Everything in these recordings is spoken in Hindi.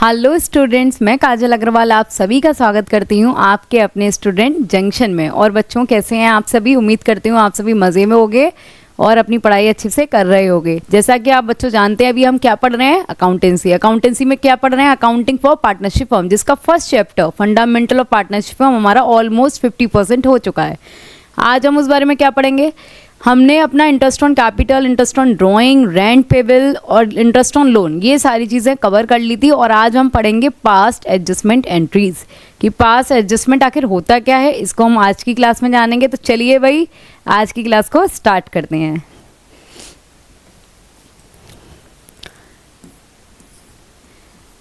हेलो स्टूडेंट्स, मैं काजल अग्रवाल आप सभी का स्वागत करती हूँ आपके अपने स्टूडेंट जंक्शन में। और बच्चों कैसे हैं आप सभी? उम्मीद करती हूँ आप सभी मज़े में होंगे और अपनी पढ़ाई अच्छे से कर रहे होंगे। जैसा कि आप बच्चों जानते हैं, अभी हम क्या पढ़ रहे हैं? अकाउंटेंसी में क्या पढ़ रहे हैं? अकाउंटिंग फॉर पार्टनरशिप फर्म, जिसका first chapter fundamental of partnership firm हमारा ऑलमोस्ट 50% हो चुका है। आज हम उस बारे में क्या पढ़ेंगे? हमने अपना interest on capital, interest on drawing, rent payable और इंटरेस्ट ऑन लोन, ये सारी चीज़ें कवर कर ली थी। और आज हम पढ़ेंगे पास्ट एडजस्टमेंट एंट्रीज कि पास्ट एडजस्टमेंट आखिर होता क्या है, इसको हम आज की क्लास में जानेंगे। तो चलिए भाई आज की क्लास को स्टार्ट करते हैं।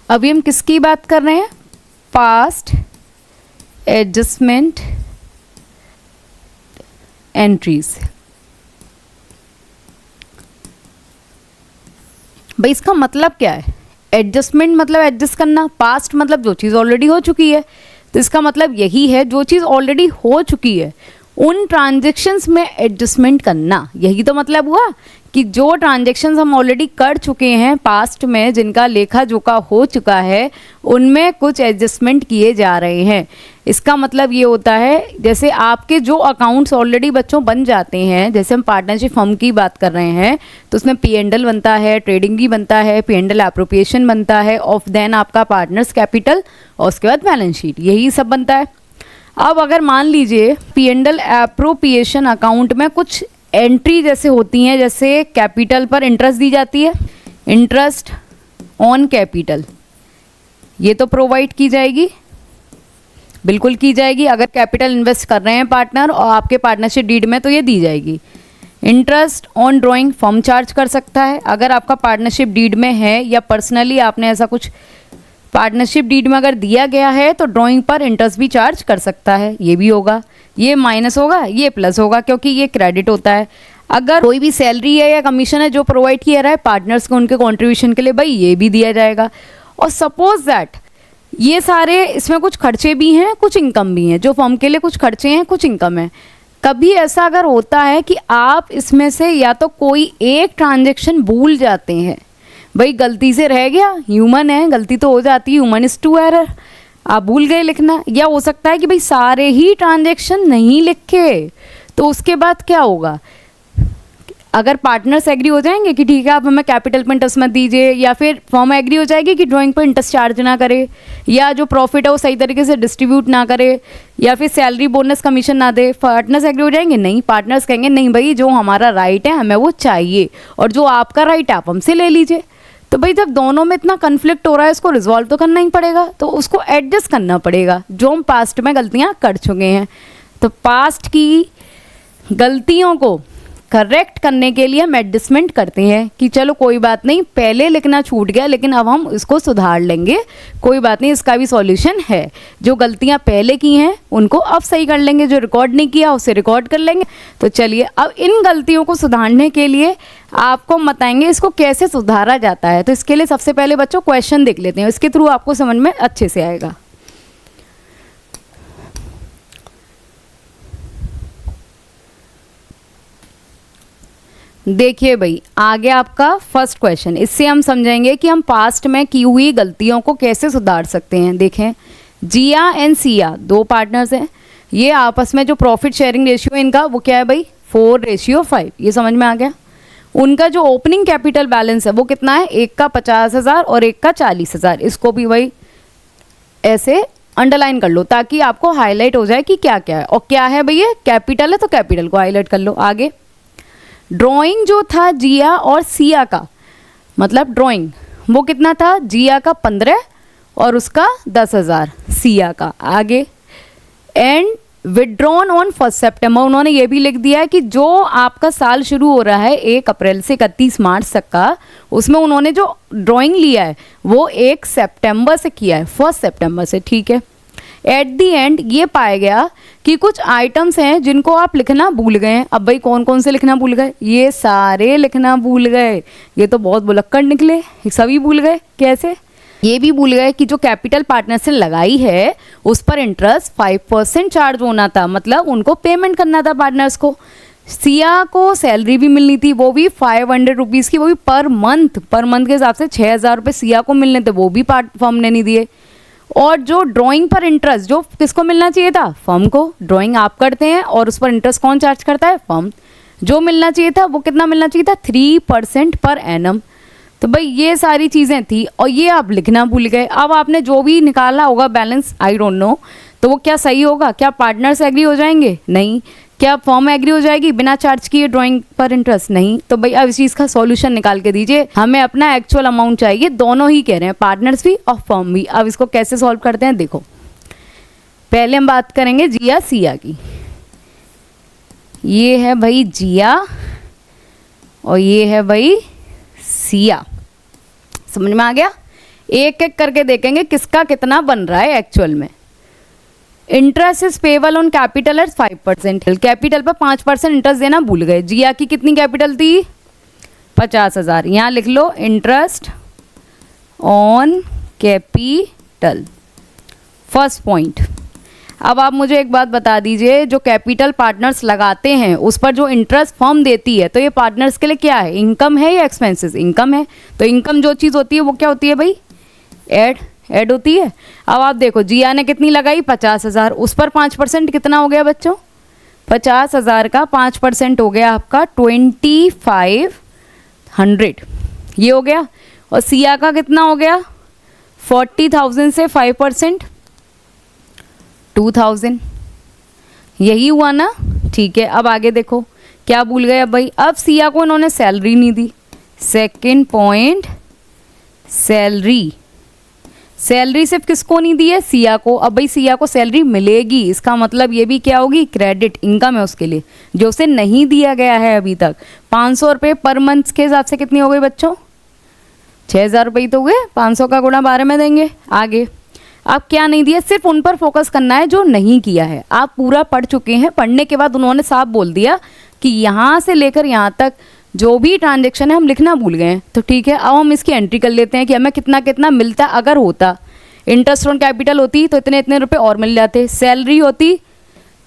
अभी हम किसकी बात कर रहे हैं? Past adjustment entries. भाई इसका मतलब क्या है? एडजस्टमेंट मतलब एडजस्ट करना, पास्ट मतलब जो चीज़ ऑलरेडी हो चुकी है। तो इसका मतलब यही है, जो चीज़ ऑलरेडी हो चुकी है उन ट्रांजैक्शंस में एडजस्टमेंट करना। यही तो मतलब हुआ कि जो ट्रांजैक्शंस हम ऑलरेडी कर चुके हैं पास्ट में, जिनका लेखा जोखा हो चुका है, उनमें कुछ एडजस्टमेंट किए जा रहे हैं। इसका मतलब ये होता है, जैसे आपके जो अकाउंट्स ऑलरेडी बच्चों बन जाते हैं, जैसे हम पार्टनरशिप फर्म की बात कर रहे हैं तो उसमें P&L बनता है, ट्रेडिंग भी बनता है, P&L एप्रोप्रिएशन बनता है, ऑफ देन आपका पार्टनर्स कैपिटल और उसके बाद बैलेंस शीट, यही सब बनता है। अब अगर मान लीजिए P&L एप्रोप्रिएशन अकाउंट में कुछ एंट्री जैसे होती हैं, जैसे कैपिटल पर इंटरेस्ट दी जाती है, इंटरेस्ट ऑन कैपिटल, ये तो प्रोवाइड की जाएगी, बिल्कुल की जाएगी। अगर कैपिटल इन्वेस्ट कर रहे हैं पार्टनर और आपके पार्टनरशिप डीड में तो ये दी जाएगी। Interest on drawing firm charge कर सकता है, अगर आपका पार्टनरशिप डीड में है या पर्सनली आपने ऐसा कुछ पार्टनरशिप डीड में अगर दिया गया है तो ड्राइंग पर इंटरेस्ट भी चार्ज कर सकता है, ये भी होगा। ये माइनस होगा, ये प्लस होगा, क्योंकि ये क्रेडिट होता है। अगर कोई भी सैलरी है या कमीशन है जो प्रोवाइड किया रहा है पार्टनर्स को उनके कंट्रीब्यूशन के लिए, भाई ये भी दिया जाएगा। और सपोज दैट ये सारे इसमें कुछ खर्चे भी हैं, कुछ इनकम भी हैं, जो फर्म के लिए कुछ खर्चे हैं, कुछ इनकम है। कभी ऐसा अगर होता है कि आप इसमें से या तो कोई एक ट्रांजेक्शन भूल जाते हैं, भाई गलती से रह गया, ह्यूमन है, गलती तो हो जाती है, ह्यूमन इज टू एरर, आप भूल गए लिखना, या हो सकता है कि भाई सारे ही ट्रांजेक्शन नहीं लिखे, तो उसके बाद क्या होगा? अगर पार्टनर्स एग्री हो जाएंगे कि ठीक है आप हमें कैपिटल पर इंटरेस्ट मत दीजिए, या फिर फर्म एग्री हो जाएगी कि ड्राइंग पर इंटरेस्ट चार्ज ना करे, या जो प्रॉफिट है वो सही तरीके से डिस्ट्रीब्यूट ना करे, या फिर सैलरी बोनस कमीशन ना दे, पार्टनर्स एग्री हो जाएंगे? नहीं, पार्टनर्स कहेंगे नहीं भाई जो हमारा राइट है हमें वो चाहिए, और जो आपका राइट है आप हमसे ले लीजिए। तो भाई जब दोनों में इतना कन्फ्लिक्ट हो रहा है, उसको रिजॉल्व तो करना ही पड़ेगा, तो उसको एडजस्ट करना पड़ेगा जो हम पास्ट में गलतियाँ कर चुके हैं। तो पास्ट की गलतियों को करेक्ट करने के लिए हम एडजस्टमेंट करते हैं कि चलो कोई बात नहीं, पहले लिखना छूट गया लेकिन अब हम इसको सुधार लेंगे, कोई बात नहीं, इसका भी सॉल्यूशन है। जो गलतियां पहले की हैं उनको अब सही कर लेंगे, जो रिकॉर्ड नहीं किया उसे रिकॉर्ड कर लेंगे। तो चलिए अब इन गलतियों को सुधारने के लिए आपको हम बताएंगे इसको कैसे सुधारा जाता है। तो इसके लिए सबसे पहले बच्चों क्वेश्चन देख लेते हैं, इसके थ्रू आपको समझ में अच्छे से आएगा। देखिए भाई आगे आपका फर्स्ट क्वेश्चन, इससे हम समझेंगे कि हम पास्ट में की हुई गलतियों को कैसे सुधार सकते हैं। देखें, जिया एंड सिया दो पार्टनर्स हैं, ये आपस में जो प्रॉफिट शेयरिंग रेशियो है इनका वो क्या है भाई? 4:5, ये समझ में आ गया। उनका जो ओपनिंग कैपिटल बैलेंस है वो कितना है? एक का 50,000 और एक का 40,000। इसको भी भाई ऐसे अंडरलाइन कर लो ताकि आपको हाईलाइट हो जाए कि क्या क्या है। और क्या है भैया? कैपिटल है तो कैपिटल को हाईलाइट कर लो। आगे ड्राइंग जो था जिया और सिया का, मतलब ड्राइंग वो कितना था? जिया का 15 और उसका 10,000 सिया का। आगे एंड विड्रॉन ऑन 1 सितंबर, उन्होंने ये भी लिख दिया है कि जो आपका साल शुरू हो रहा है 1 अप्रैल से 31 मार्च तक का, उसमें उन्होंने जो ड्राइंग लिया है वो 1 सितंबर से किया है, 1 सितंबर से, ठीक है। एट दी एंड ये पाया गया कि कुछ आइटम्स हैं जिनको आप लिखना भूल गए हैं। अब भाई कौन कौन से लिखना भूल गए? ये सारे लिखना भूल गए, ये तो बहुत बुलक्कड़ निकले, सभी भूल गए। कैसे? ये भी भूल गए कि जो कैपिटल पार्टनर्स ने लगाई है उस पर इंटरेस्ट 5% चार्ज होना था, मतलब उनको पेमेंट करना था पार्टनर्स को। सिया को सैलरी भी मिलनी थी, वो भी 500 रुपीज़ की, वो भी पर मंथ के हिसाब से 6,000 रुपये सिया को मिलने थे, वो भी पार्ट फर्म ने नहीं दिए। और जो ड्राइंग पर इंटरेस्ट जो किसको मिलना चाहिए था, फर्म को। ड्राइंग आप करते हैं और उस पर इंटरेस्ट कौन चार्ज करता है, फर्म। जो मिलना चाहिए था वो कितना मिलना चाहिए था, 3% पर एनम। तो भाई ये सारी चीज़ें थी और ये आप लिखना भूल गए। अब आपने जो भी निकाला होगा बैलेंस, आई डोंट नो, तो वो क्या सही होगा? क्या पार्टनर्स एग्री हो जाएंगे? नहीं। क्या फॉर्म एग्री हो जाएगी बिना चार्ज किए ड्राइंग पर इंटरेस्ट? नहीं। तो भाई अब इस चीज़ का सॉल्यूशन निकाल के दीजिए, हमें अपना एक्चुअल अमाउंट चाहिए। दोनों ही कह रहे हैं, पार्टनर्स भी और फॉर्म भी। अब इसको कैसे सॉल्व करते हैं देखो। पहले हम बात करेंगे जिया सिया की। ये है भाई जिया और ये है भाई सिया। समझ में आ गया? एक एक करके देखेंगे किसका कितना बन रहा है एक्चुअल में। Interest is payable on capital eight 5%। Capital पर 5% इंटरेस्ट देना भूल गए। जिया की कितनी कैपिटल थी, 50,000। यहाँ लिख लो interest on capital, first point. अब आप मुझे एक बात बता दीजिए, जो कैपिटल पार्टनर्स लगाते हैं उस पर जो इंटरेस्ट फर्म देती है, तो ये पार्टनर्स के लिए क्या है, इनकम है या एक्सपेंसेस? इनकम है। तो इनकम जो चीज़ होती है वो क्या होती है भाई, ऐड होती है। अब आप देखो जिया ने कितनी लगाई, 50,000, उस पर 5% कितना हो गया बच्चों, 50,000 का 5% हो गया आपका 2500, ये हो गया। और सिया का कितना हो गया, 40,000 से 5% 2,000, यही हुआ ना? ठीक है। अब आगे देखो क्या भूल गए अब भाई, अब सिया को इन्होंने सैलरी नहीं दी। सेकंड पॉइंट, सैलरी सिर्फ किसको नहीं दी है, सिया को। अब भाई सिया को सैलरी मिलेगी, इसका मतलब ये भी क्या होगी, क्रेडिट इनकम है उसके लिए, जो उसे नहीं दिया गया है अभी तक। 500 रुपये पर मंथ के हिसाब से कितनी हो गई बच्चों, 6,000 रुपये तो हुए। 500 का गुणा 12 में देंगे। आगे आप क्या नहीं दिया, सिर्फ उन पर फोकस करना है जो नहीं किया है। आप पूरा पढ़ चुके हैं, पढ़ने के बाद उन्होंने साफ बोल दिया कि यहाँ से लेकर यहाँ तक जो भी ट्रांजैक्शन है हम लिखना भूल गए हैं। तो ठीक है, अब हम इसकी एंट्री कर लेते हैं कि हमें कितना कितना मिलता। अगर होता इंटरेस्ट ऑन कैपिटल होती तो इतने इतने रुपए और मिल जाते, सैलरी होती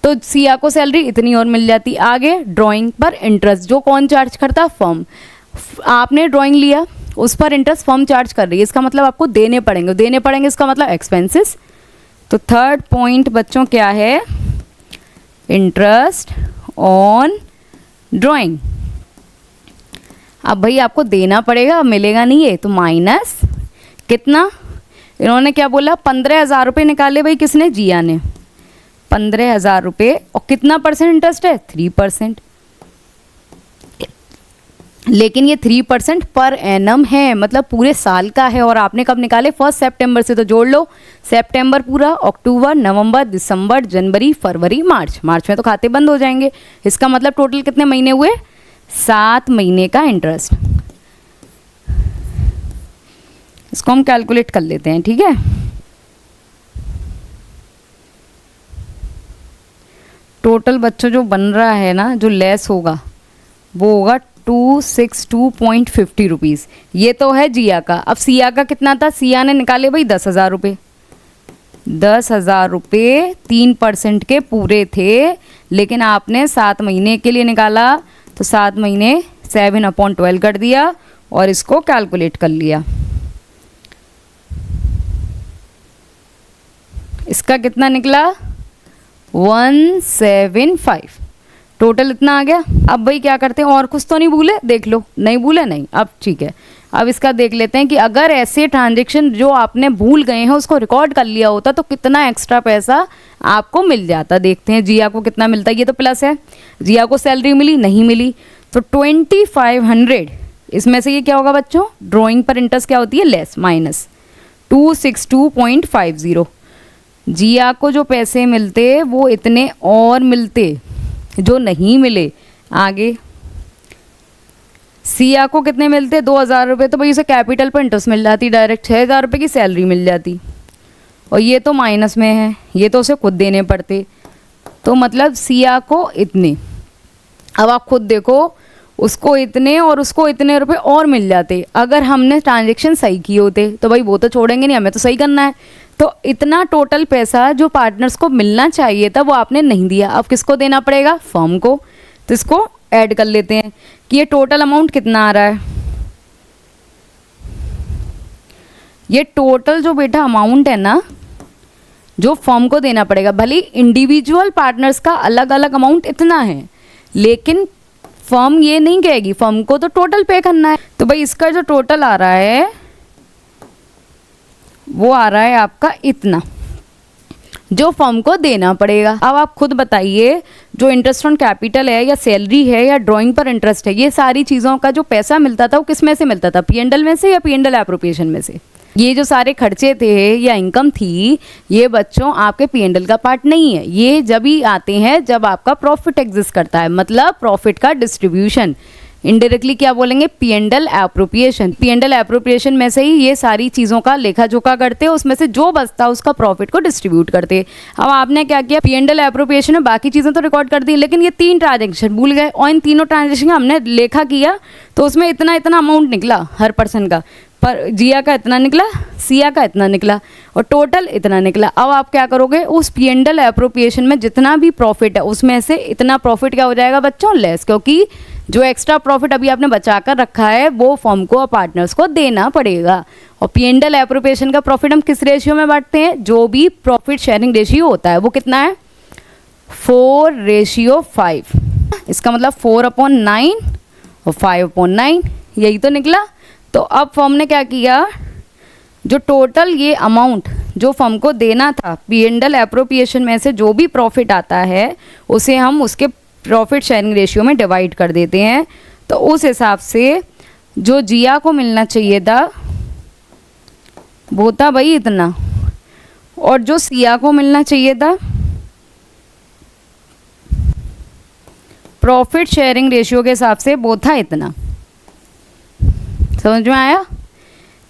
तो सिया को सैलरी इतनी और मिल जाती। आगे ड्राइंग पर इंटरेस्ट जो कौन चार्ज करता, फर्म। आपने ड्राइंग लिया, उस पर इंटरेस्ट फर्म चार्ज कर रही है, इसका मतलब आपको देने पड़ेंगे, इसका मतलब एक्सपेंसेस। तो थर्ड पॉइंट बच्चों क्या है, इंटरेस्ट ऑन ड्राइंग। अब भाई आपको देना पड़ेगा, मिलेगा नहीं है, तो माइनस कितना, इन्होंने क्या बोला, 15,000 रुपये निकाले भाई, किसने, जिया ने 15,000 रुपये। और कितना परसेंट इंटरेस्ट है, 3%। लेकिन ये 3% पर एनम है, मतलब पूरे साल का है। और आपने कब निकाले, 1 सितंबर से। तो जोड़ लो, सितंबर पूरा, अक्टूबर, नवंबर, दिसंबर, जनवरी, फरवरी, मार्च में तो खाते बंद हो जाएंगे। इसका मतलब टोटल कितने महीने हुए, 7 महीने का इंटरेस्ट। इसको हम कैलकुलेट कर लेते हैं, ठीक है। टोटल बच्चों जो बन रहा है ना, जो लेस होगा वो होगा 262.50 रुपीज़। ये तो है जिया का। अब सिया का कितना था, सिया ने निकाले भाई 10,000 रुपये। 10,000 रुपये 3% के पूरे थे, लेकिन आपने 7 महीने के लिए निकाला, तो 7 महीने 7/12 कर दिया और इसको कैलकुलेट कर लिया। इसका कितना निकला, 175। टोटल इतना आ गया। अब भाई क्या करते हैं, और कुछ तो नहीं भूले, देख लो, नहीं भूले नहीं, अब ठीक है। अब इसका देख लेते हैं कि अगर ऐसे ट्रांजैक्शन जो आपने भूल गए हैं उसको रिकॉर्ड कर लिया होता तो कितना एक्स्ट्रा पैसा आपको मिल जाता। देखते हैं जिया को कितना मिलता है। ये तो प्लस है, जिया को सैलरी मिली, नहीं मिली, तो 2500। इसमें से ये क्या होगा बच्चों, ड्राइंग पर इंटरेस्ट क्या होती है, लेस, माइनस 262.50। जिया को जो पैसे मिलते वो इतने और मिलते जो नहीं मिले। आगे सिया को कितने मिलते, 2,000 रुपये, तो भाई उसे कैपिटल पर इंटरेस्ट मिल जाती डायरेक्ट, 6,000 रुपये की सैलरी मिल जाती। और ये तो माइनस में है, ये तो उसे खुद देने पड़ते, तो मतलब सिया को इतने। अब आप खुद देखो, उसको इतने और उसको इतने रुपए और मिल जाते अगर हमने ट्रांजैक्शन सही किए होते। तो भाई वो तो छोड़ेंगे नहीं, हमें तो सही करना है। तो इतना टोटल पैसा जो पार्टनर्स को मिलना चाहिए था वो आपने नहीं दिया। अब किसको देना पड़ेगा, फर्म को। तो इसको ऐड कर लेते हैं कि ये टोटल अमाउंट कितना आ रहा है। ये टोटल जो बेटा अमाउंट है ना, जो फर्म को देना पड़ेगा, भले इंडिविजुअल पार्टनर्स का अलग अलग अमाउंट इतना है, लेकिन फर्म ये नहीं कहेगी, फर्म को तो टोटल पे करना है। तो भाई इसका जो टोटल आ रहा है वो आ रहा है आपका इतना, जो फर्म को देना पड़ेगा। अब आप खुद बताइए, जो इंटरेस्ट ऑन कैपिटल है या सैलरी है या ड्राइंग पर इंटरेस्ट है, ये सारी चीज़ों का जो पैसा मिलता था वो किस में से मिलता था? पीएनडल में से या पीएनडल एप्रोप्रिएशन में से? ये जो सारे खर्चे थे या इनकम थी, ये बच्चों आपके पीएनडल का पार्ट नहीं है। ये जब ही आते हैं जब आपका प्रॉफिट एग्जिस्ट करता है, मतलब प्रॉफिट का डिस्ट्रीब्यूशन। इनडायरेक्टली क्या बोलेंगे? पीएनडल एप्रोप्रिएशन। पीएनडल एप्रोप्रिएशन में से ही ये सारी चीज़ों का लेखा जोखा करते हैं, उसमें से जो बचता है उसका प्रॉफिट को डिस्ट्रीब्यूट करते हैं। अब आपने क्या किया, पीएनडल एप्रोप्रिएशन में बाकी चीज़ें तो रिकॉर्ड कर दी, लेकिन ये 3 ट्रांजेक्शन भूल गए, और इन तीनों ट्रांजेक्शन का हमने लेखा किया तो उसमें इतना इतना अमाउंट निकला हर पर्सन का, पर जिया का इतना निकला, सिया का इतना निकला, और टोटल इतना निकला। अब आप क्या करोगे, उस पीएनडल एप्रोप्रिएशन में जितना भी प्रॉफिट है उसमें से इतना प्रॉफिट क्या हो जाएगा बच्चों? लेस, क्योंकि जो एक्स्ट्रा प्रॉफिट अभी आपने बचा कर रखा है वो फर्म को और पार्टनर्स को देना पड़ेगा। और पीएनडल एप्रोप्रिएशन का प्रॉफिट हम किस रेशियो में बांटते हैं? जो भी प्रॉफिट शेयरिंग रेशियो होता है वो कितना है? 4:5। इसका मतलब 4/9 और 5/9, यही तो निकला। तो अब फर्म ने क्या किया, जो टोटल ये अमाउंट जो फर्म को देना था पीएनडल एप्रोप्रिएशन में से जो भी प्रॉफिट आता है उसे हम उसके प्रॉफिट शेयरिंग रेशियो में डिवाइड कर देते हैं। तो उस हिसाब से जो जिया को मिलना चाहिए था वो था भाई इतना, और जो सिया को मिलना चाहिए था प्रॉफिट शेयरिंग रेशियो के हिसाब से वो था इतना। समझ में आया?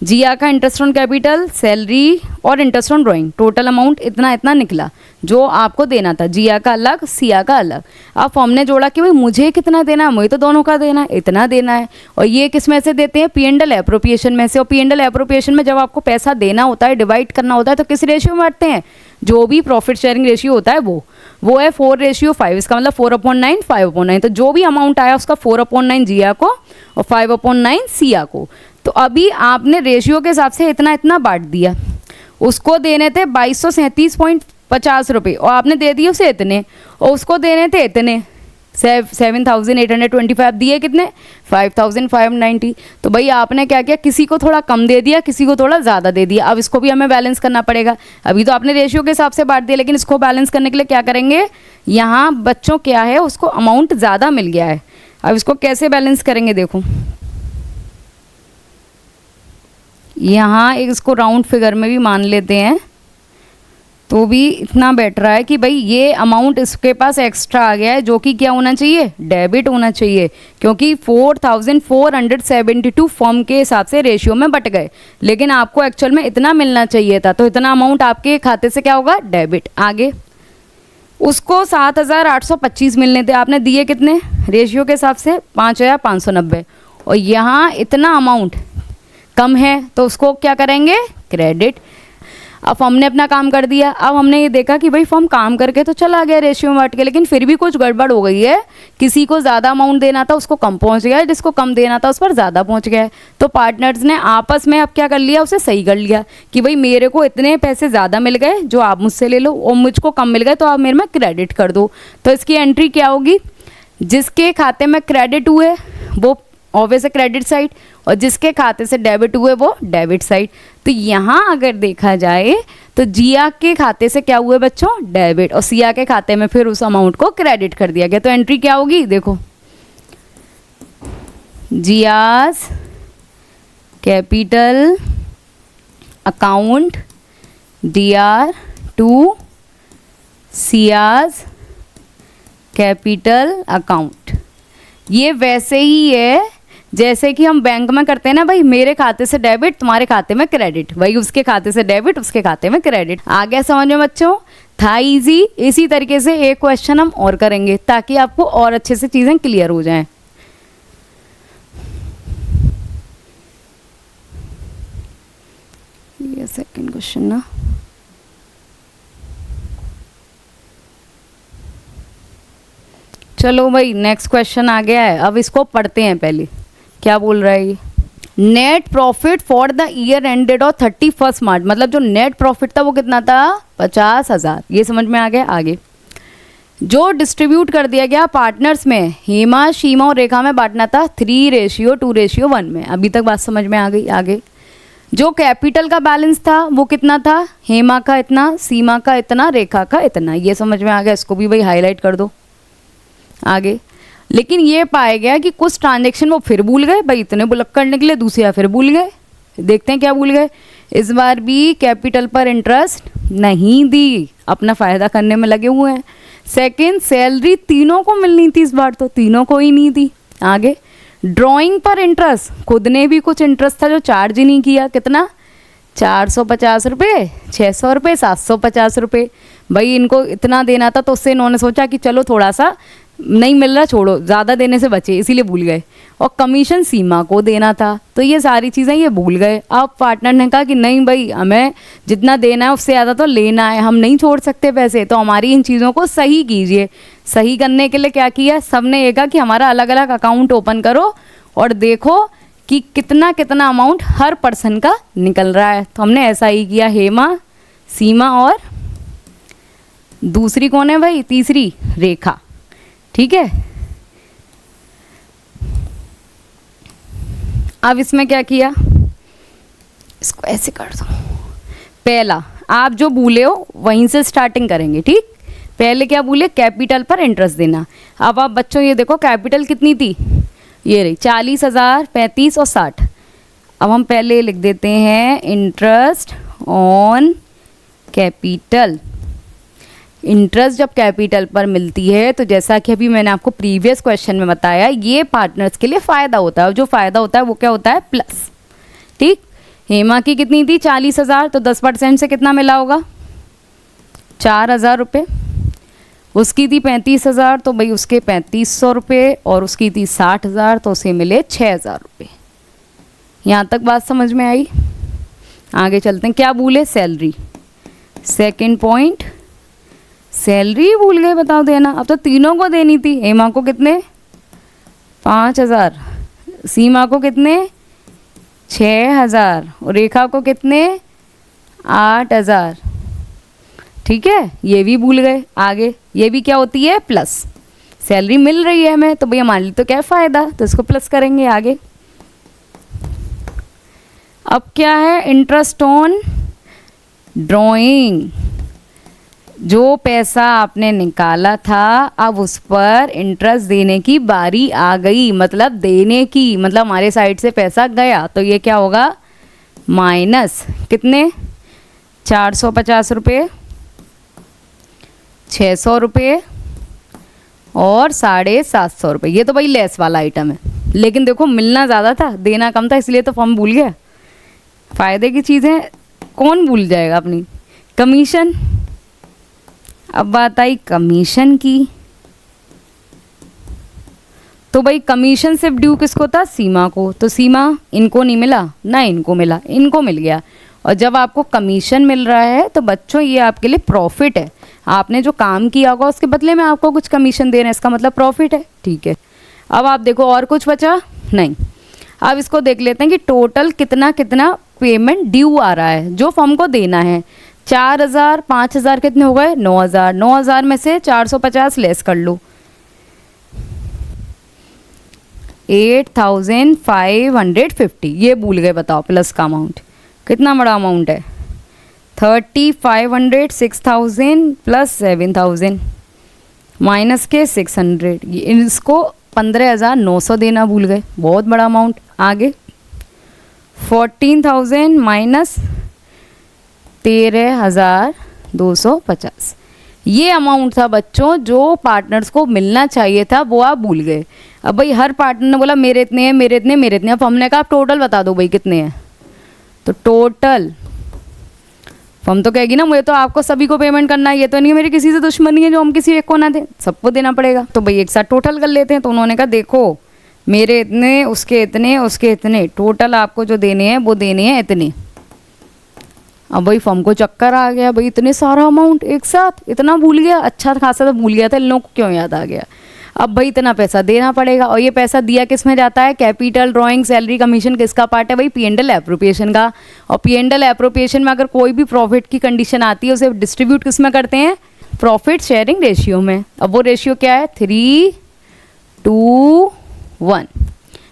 जिया का इंटरेस्ट ऑन कैपिटल, सैलरी और interest on drawing, total amount इतना इतना निकला जो आपको देना था, जिया का अलग, सिया का अलग। अब फर्म ने जोड़ा कि भाई मुझे कितना देना है, मुझे तो दोनों का देना है, इतना देना है। और ये किस में से देते हैं? पीएनडल एप्रोप्रिएशन में से। और पीएनडल एप्रोप्रिएशन में जब आपको पैसा देना होता है, डिवाइड करना होता है, तो किस रेशियो में बांटते हैं? जो भी प्रॉफिट शेयरिंग रेशियो होता है वो है 4:5। इसका मतलब 4/9, 5/9। तो जो भी अमाउंट आया उसका 4/9 जिया को और 5/9 सिया को। तो अभी आपने रेशियो के हिसाब से इतना इतना बांट दिया। उसको देने थे 2237.50 रुपये और आपने दे दिए उसे इतने, और उसको देने थे इतने 7,825 दिए कितने? 5,590। तो भाई आपने क्या किया, किसी को थोड़ा कम दे दिया, किसी को थोड़ा ज़्यादा दे दिया। अब इसको भी हमें बैलेंस करना पड़ेगा। अभी तो आपने रेशियो के हिसाब से बांट दिया, लेकिन इसको बैलेंस करने के लिए क्या करेंगे, यहाँ बच्चों क्या है उसको अमाउंट ज़्यादा मिल गया है। अब इसको कैसे बैलेंस करेंगे, देखो यहाँ एक इसको राउंड फिगर में भी मान लेते हैं तो भी इतना बेटर है कि भाई ये अमाउंट इसके पास एक्स्ट्रा आ गया है, जो कि क्या होना चाहिए, डेबिट होना चाहिए, क्योंकि 4,472 फर्म के हिसाब से रेशियो में बट गए, लेकिन आपको एक्चुअल में इतना मिलना चाहिए था, तो इतना अमाउंट आपके खाते से क्या होगा, डेबिट। आगे उसको 7,825 मिलने थे, आपने दिए कितने रेशियो के हिसाब से, 5,590, और यहाँ इतना अमाउंट कम है तो उसको क्या करेंगे, क्रेडिट। अब हमने अपना काम कर दिया। अब हमने ये देखा कि भाई फर्म काम करके तो चला गया रेशियो में बांट के, लेकिन फिर भी कुछ गड़बड़ हो गई है, किसी को ज़्यादा अमाउंट देना था उसको कम पहुंच गया, जिसको कम देना था उस पर ज़्यादा पहुंच गया। तो पार्टनर्स ने आपस में अब क्या कर लिया, उसे सही कर लिया कि भाई मेरे को इतने पैसे ज़्यादा मिल गए जो आप मुझसे ले लो, और मुझको कम मिल गए तो आप मेरे में क्रेडिट कर दो। तो इसकी एंट्री क्या होगी, जिसके खाते में क्रेडिट हुए वो ऑब्वियस क्रेडिट साइड, और जिसके खाते से डेबिट हुए वो डेबिट साइड। तो यहाँ अगर देखा जाए तो जिया के खाते से क्या हुए बच्चों, डेबिट, और सिया के खाते में फिर उस अमाउंट को क्रेडिट कर दिया गया। तो एंट्री क्या होगी, देखो Ziya's capital account DR to Siya's capital account. ये वैसे ही है जैसे कि हम बैंक में करते हैं ना, भाई मेरे खाते से डेबिट तुम्हारे खाते में क्रेडिट, भाई उसके खाते से डेबिट उसके खाते में क्रेडिट। आ गया समझ में बच्चों, था इजी। इसी तरीके से एक क्वेश्चन हम और करेंगे ताकि आपको और अच्छे से चीज़ें क्लियर हो जाएं। ये सेकंड क्वेश्चन ना, चलो भाई नेक्स्ट क्वेश्चन आ गया है, अब इसको पढ़ते हैं पहले क्या बोल रहा है ये। Net profit for the year ended और 31 मार्च, मतलब जो नेट प्रॉफिट था वो कितना था 50,000। ये समझ में आ गया। आगे जो डिस्ट्रीब्यूट कर दिया गया पार्टनर्स में, हेमा सीमा और रेखा में बांटना था 3:2:1 में। अभी तक बात समझ में आ गई। आगे जो कैपिटल का बैलेंस था वो कितना था, हेमा का इतना, सीमा का इतना, रेखा का इतना। ये समझ में आ गया, इसको भी भाई हाईलाइट कर दो। आगे लेकिन ये पाया गया कि कुछ ट्रांजेक्शन वो फिर भूल गए भाई, इतने बुलक्कड़ निकले, दूसरे फिर भूल गए। देखते हैं क्या भूल गए। इस बार भी कैपिटल पर इंटरेस्ट नहीं दी, अपना फ़ायदा करने में लगे हुए हैं। सेकंड, सैलरी तीनों को मिलनी थी, इस बार तो तीनों को ही नहीं दी। आगे ड्राइंग पर इंटरेस्ट, खुद ने भी कुछ इंटरेस्ट था जो चार्ज ही नहीं किया। कितना 450 रुपये, 600 रुपये, 750 रुपये। भाई इनको इतना देना था तो उससे इन्होंने सोचा कि चलो थोड़ा सा नहीं मिल रहा, छोड़ो, ज़्यादा देने से बचे, इसीलिए भूल गए। और कमीशन सीमा को देना था, तो ये सारी चीज़ें ये भूल गए। अब पार्टनर ने कहा कि नहीं भाई, हमें जितना देना है उससे ज़्यादा तो लेना है, हम नहीं छोड़ सकते पैसे, तो हमारी इन चीज़ों को सही कीजिए। सही करने के लिए क्या किया, सबने ये कहा कि हमारा अलग अलग अकाउंट ओपन करो और देखो कि कितना कितना अमाउंट हर पर्सन का निकल रहा है। तो हमने ऐसा ही किया, हेमा, सीमा और दूसरी कौन है भाई, तीसरी रेखा। ठीक है, अब इसमें क्या किया, इसको ऐसे कर दो। पहला आप जो भूले हो वहीं से स्टार्टिंग करेंगे। ठीक, पहले क्या भूले, कैपिटल पर इंटरेस्ट देना। अब आप बच्चों ये देखो कैपिटल कितनी थी, ये रही 40,000, 35 और 60। अब हम पहले लिख देते हैं इंटरेस्ट ऑन कैपिटल। इंटरेस्ट जब कैपिटल पर मिलती है तो जैसा कि अभी मैंने आपको प्रीवियस क्वेश्चन में बताया, ये पार्टनर्स के लिए फ़ायदा होता है, और जो फ़ायदा होता है वो क्या होता है, प्लस। ठीक, हेमा की कितनी थी 40,000, तो 10% से कितना मिला होगा 4,000 रुपये। उसकी थी 35,000, तो भाई उसके 3500 रुपये, और उसकी थी 60,000, तो उसे मिले 6,000 रुपये। यहाँ तक बात समझ में आई। आगे चलते हैं, क्या भूले, सैलरी। सेकेंड पॉइंट, सैलरी भूल गए, बताओ देना। अब तो तीनों को देनी थी, हेमा को कितने 5,000, सीमा को कितने 6,000, और रेखा को कितने 8,000। ठीक है, ये भी भूल गए। आगे ये भी क्या होती है, प्लस। सैलरी मिल रही है हमें, तो भैया मान ली तो क्या फ़ायदा, तो इसको प्लस करेंगे। आगे अब क्या है, इंटरेस्ट ऑन ड्राइंग। जो पैसा आपने निकाला था अब उस पर इंटरेस्ट देने की बारी आ गई, मतलब देने की, मतलब हमारे साइड से पैसा गया, तो ये क्या होगा, माइनस कितने 450 रुपये, 600 रुपये और 750 रुपये। ये तो भाई लेस वाला आइटम है, लेकिन देखो मिलना ज़्यादा था, देना कम था, इसलिए तो फॉर्म भूल गया। फ़ायदे की चीज़ें कौन भूल जाएगा अपनी। कमीशन, अब बात आई कमीशन की, तो भाई कमीशन सिर्फ ड्यू किसको था, सीमा को, तो सीमा इनको नहीं मिला ना, इनको मिला, इनको मिल गया। और जब आपको कमीशन मिल रहा है तो बच्चों ये आपके लिए प्रॉफिट है, आपने जो काम किया होगा उसके बदले में आपको कुछ कमीशन दे रहे हैं, इसका मतलब प्रॉफिट है। ठीक है, अब आप देखो और कुछ बचा नहीं। अब इसको देख लेते हैं कि टोटल कितना कितना पेमेंट ड्यू आ रहा है जो फर्म को देना है। 4,000, 5,000 कितने हो गए 9,000, 9,000 में से 450 लेस कर लो, 8,550। ये भूल गए, बताओ प्लस का अमाउंट कितना बड़ा अमाउंट है, 3,500, 6,000 प्लस 7,000 माइनस के 600। इसको 15,900 देना भूल गए, बहुत बड़ा अमाउंट। आगे 14,000 माइनस 13,250। ये अमाउंट था बच्चों जो पार्टनर्स को मिलना चाहिए था, वो आप भूल गए। अब भाई हर पार्टनर ने बोला मेरे इतने हैं, मेरे इतने, मेरे इतने। अब हमने कहा आप टोटल बता दो भाई कितने हैं, तो टोटल फर्म तो कहेगी ना मुझे तो आपको सभी को पेमेंट करना है, ये तो नहीं मेरी किसी से दुश्मनी है जो हम किसी एक को ना दें, सबको देना पड़ेगा। तो भाई एक साथ टोटल कर लेते हैं। तो उन्होंने कहा देखो मेरे इतने, उसके इतने, उसके इतने, टोटल आपको जो देने हैं वो देने हैं इतने। अब भाई फर्म को चक्कर आ गया, भाई इतने सारा अमाउंट एक साथ, इतना भूल गया, अच्छा खासा तो भूल गया था, इन लोगों को क्यों याद आ गया। अब भाई इतना पैसा देना पड़ेगा, और ये पैसा दिया किस में जाता है? कैपिटल, ड्राइंग, सैलरी, कमीशन किसका पार्ट है भाई? P&L एप्रोप्रिएशन का। और P&L एप्रोप्रिएशन में अगर कोई भी प्रॉफिट की कंडीशन आती है उसे डिस्ट्रीब्यूट किस में करते हैं? प्रॉफिट शेयरिंग रेशियो में। अब वो रेशियो क्या है? 3:1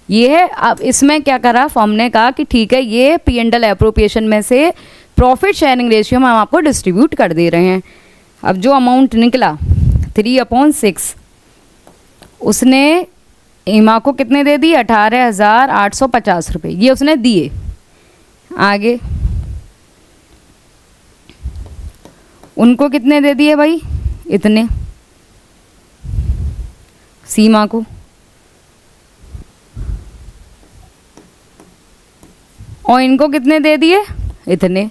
ये है। अब इसमें क्या करा फर्म ने, कहा कि ठीक है ये P&L एप्रोप्रिएशन में से प्रॉफिट शेयरिंग रेशियो में हम आपको डिस्ट्रीब्यूट कर दे रहे हैं। अब जो अमाउंट निकला 3/6 उसने हेमा को कितने दे दिए? 18,850 रुपये, ये उसने दिए। आगे उनको कितने दे दिए भाई? इतने सीमा को। और इनको कितने दे दिए? इतने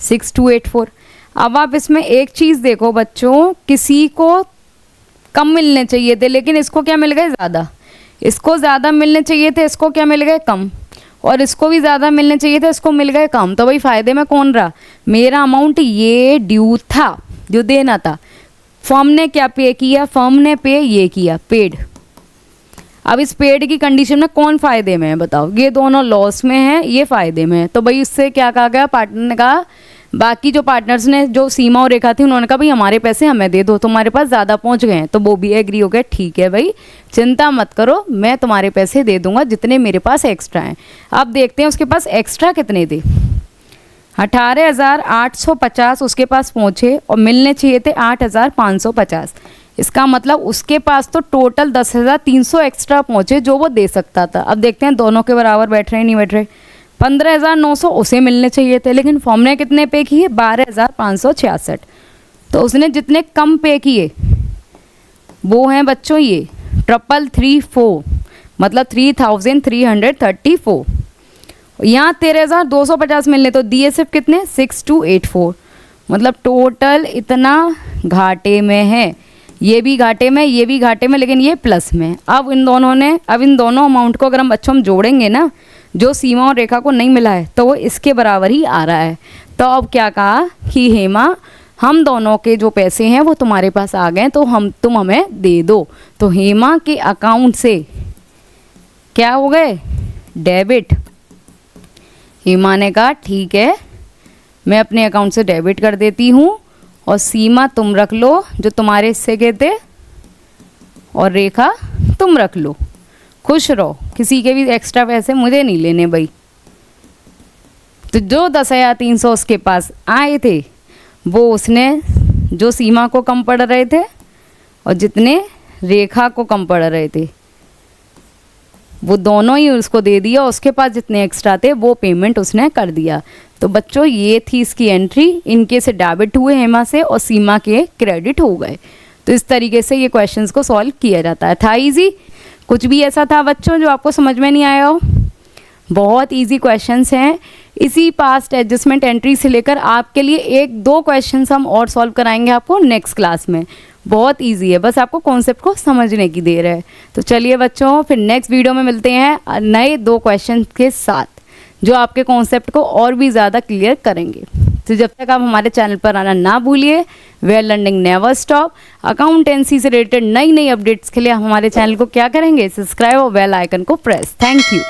6,284। अब आप इसमें एक चीज़ देखो बच्चों, किसी को कम मिलने चाहिए थे लेकिन इसको क्या मिल गए? ज़्यादा। इसको ज़्यादा मिलने चाहिए थे, इसको क्या मिल गए? कम। और इसको भी ज़्यादा मिलने चाहिए थे, इसको मिल गए कम। तो भाई फ़ायदे में कौन रहा? मेरा अमाउंट ये ड्यू था जो देना था। फर्म ने क्या पे किया? फर्म ने पे ये किया, पेड। अब इस पेड की कंडीशन में कौन फ़ायदे में है बताओ? ये दोनों लॉस में हैं, ये फ़ायदे में है। तो भाई इससे क्या कहा गया? पार्टनर ने कहा, बाकी जो पार्टनर्स ने, जो सीमा और रेखा थी, उन्होंने कहा भाई हमारे पैसे हमें दे दो, तुम्हारे पास ज़्यादा पहुंच गए हैं। तो वो भी एग्री हो गया, ठीक है भाई चिंता मत करो, मैं तुम्हारे पैसे दे दूंगा जितने मेरे पास एक्स्ट्रा हैं। अब देखते हैं उसके पास एक्स्ट्रा कितने थे। 18,850 उसके पास पहुँचे और मिलने चाहिए थे 8,550। इसका मतलब उसके पास तो टोटल 10,300 एक्स्ट्रा पहुँचे जो वो दे सकता था। अब देखते हैं दोनों के बराबर बैठ रहे नहीं बैठ रहे। 15,900 उसे मिलने चाहिए थे, लेकिन फॉर्म ने कितने पे किए? 12,566। तो उसने जितने कम पे किए वो हैं बच्चों ये 3,334, मतलब 3,334। यहाँ 13,250 मिलने, तो दिए सिर्फ कितने? 6,284। मतलब टोटल इतना घाटे में है, ये भी घाटे में, ये भी घाटे में, लेकिन ये प्लस में। अब इन दोनों अमाउंट को अगर हम बच्चों हम जोड़ेंगे ना, जो सीमा और रेखा को नहीं मिला है तो वो इसके बराबर ही आ रहा है। तो अब क्या कहा कि हेमा हम दोनों के जो पैसे हैं वो तुम्हारे पास आ गए, तो तुम हमें दे दो। तो हेमा के अकाउंट से क्या हो गए? डेबिट। हेमा ने कहा ठीक है मैं अपने अकाउंट से डेबिट कर देती हूँ, और सीमा तुम रख लो जो तुम्हारे हिस्से के थे, और रेखा तुम रख लो, खुश रहो, किसी के भी एक्स्ट्रा पैसे मुझे नहीं लेने भाई। तो जो 10,300 उसके पास आए थे वो उसने जो सीमा को कम पड़ रहे थे और जितने रेखा को कम पड़ रहे थे वो दोनों ही उसको दे दिया। उसके पास जितने एक्स्ट्रा थे वो पेमेंट उसने कर दिया। तो बच्चों ये थी इसकी एंट्री, इनके से डेबिट हुए हेमा से और सीमा के क्रेडिट हो गए। तो इस तरीके से ये क्वेश्चंस को सॉल्व किया जाता है। था इजी? कुछ भी ऐसा था बच्चों जो आपको समझ में नहीं आया हो? बहुत इजी क्वेश्चंस हैं। इसी पास्ट एडजस्टमेंट एंट्री से लेकर आपके लिए 1-2 क्वेश्चंस हम और सॉल्व कराएंगे आपको नेक्स्ट क्लास में। बहुत इजी है, बस आपको कॉन्सेप्ट को समझने की देर है। तो चलिए बच्चों फिर नेक्स्ट वीडियो में मिलते हैं नए 2 क्वेश्चन के साथ जो आपके कॉन्सेप्ट को और भी ज़्यादा क्लियर करेंगे। तो जब तक आप हमारे चैनल पर आना ना भूलिए। Where learning never stop. Accountancy से रिलेटेड नई अपडेट्स के लिए आप हमारे चैनल को क्या करेंगे? सब्सक्राइब और बेल आइकन को प्रेस। Thank you.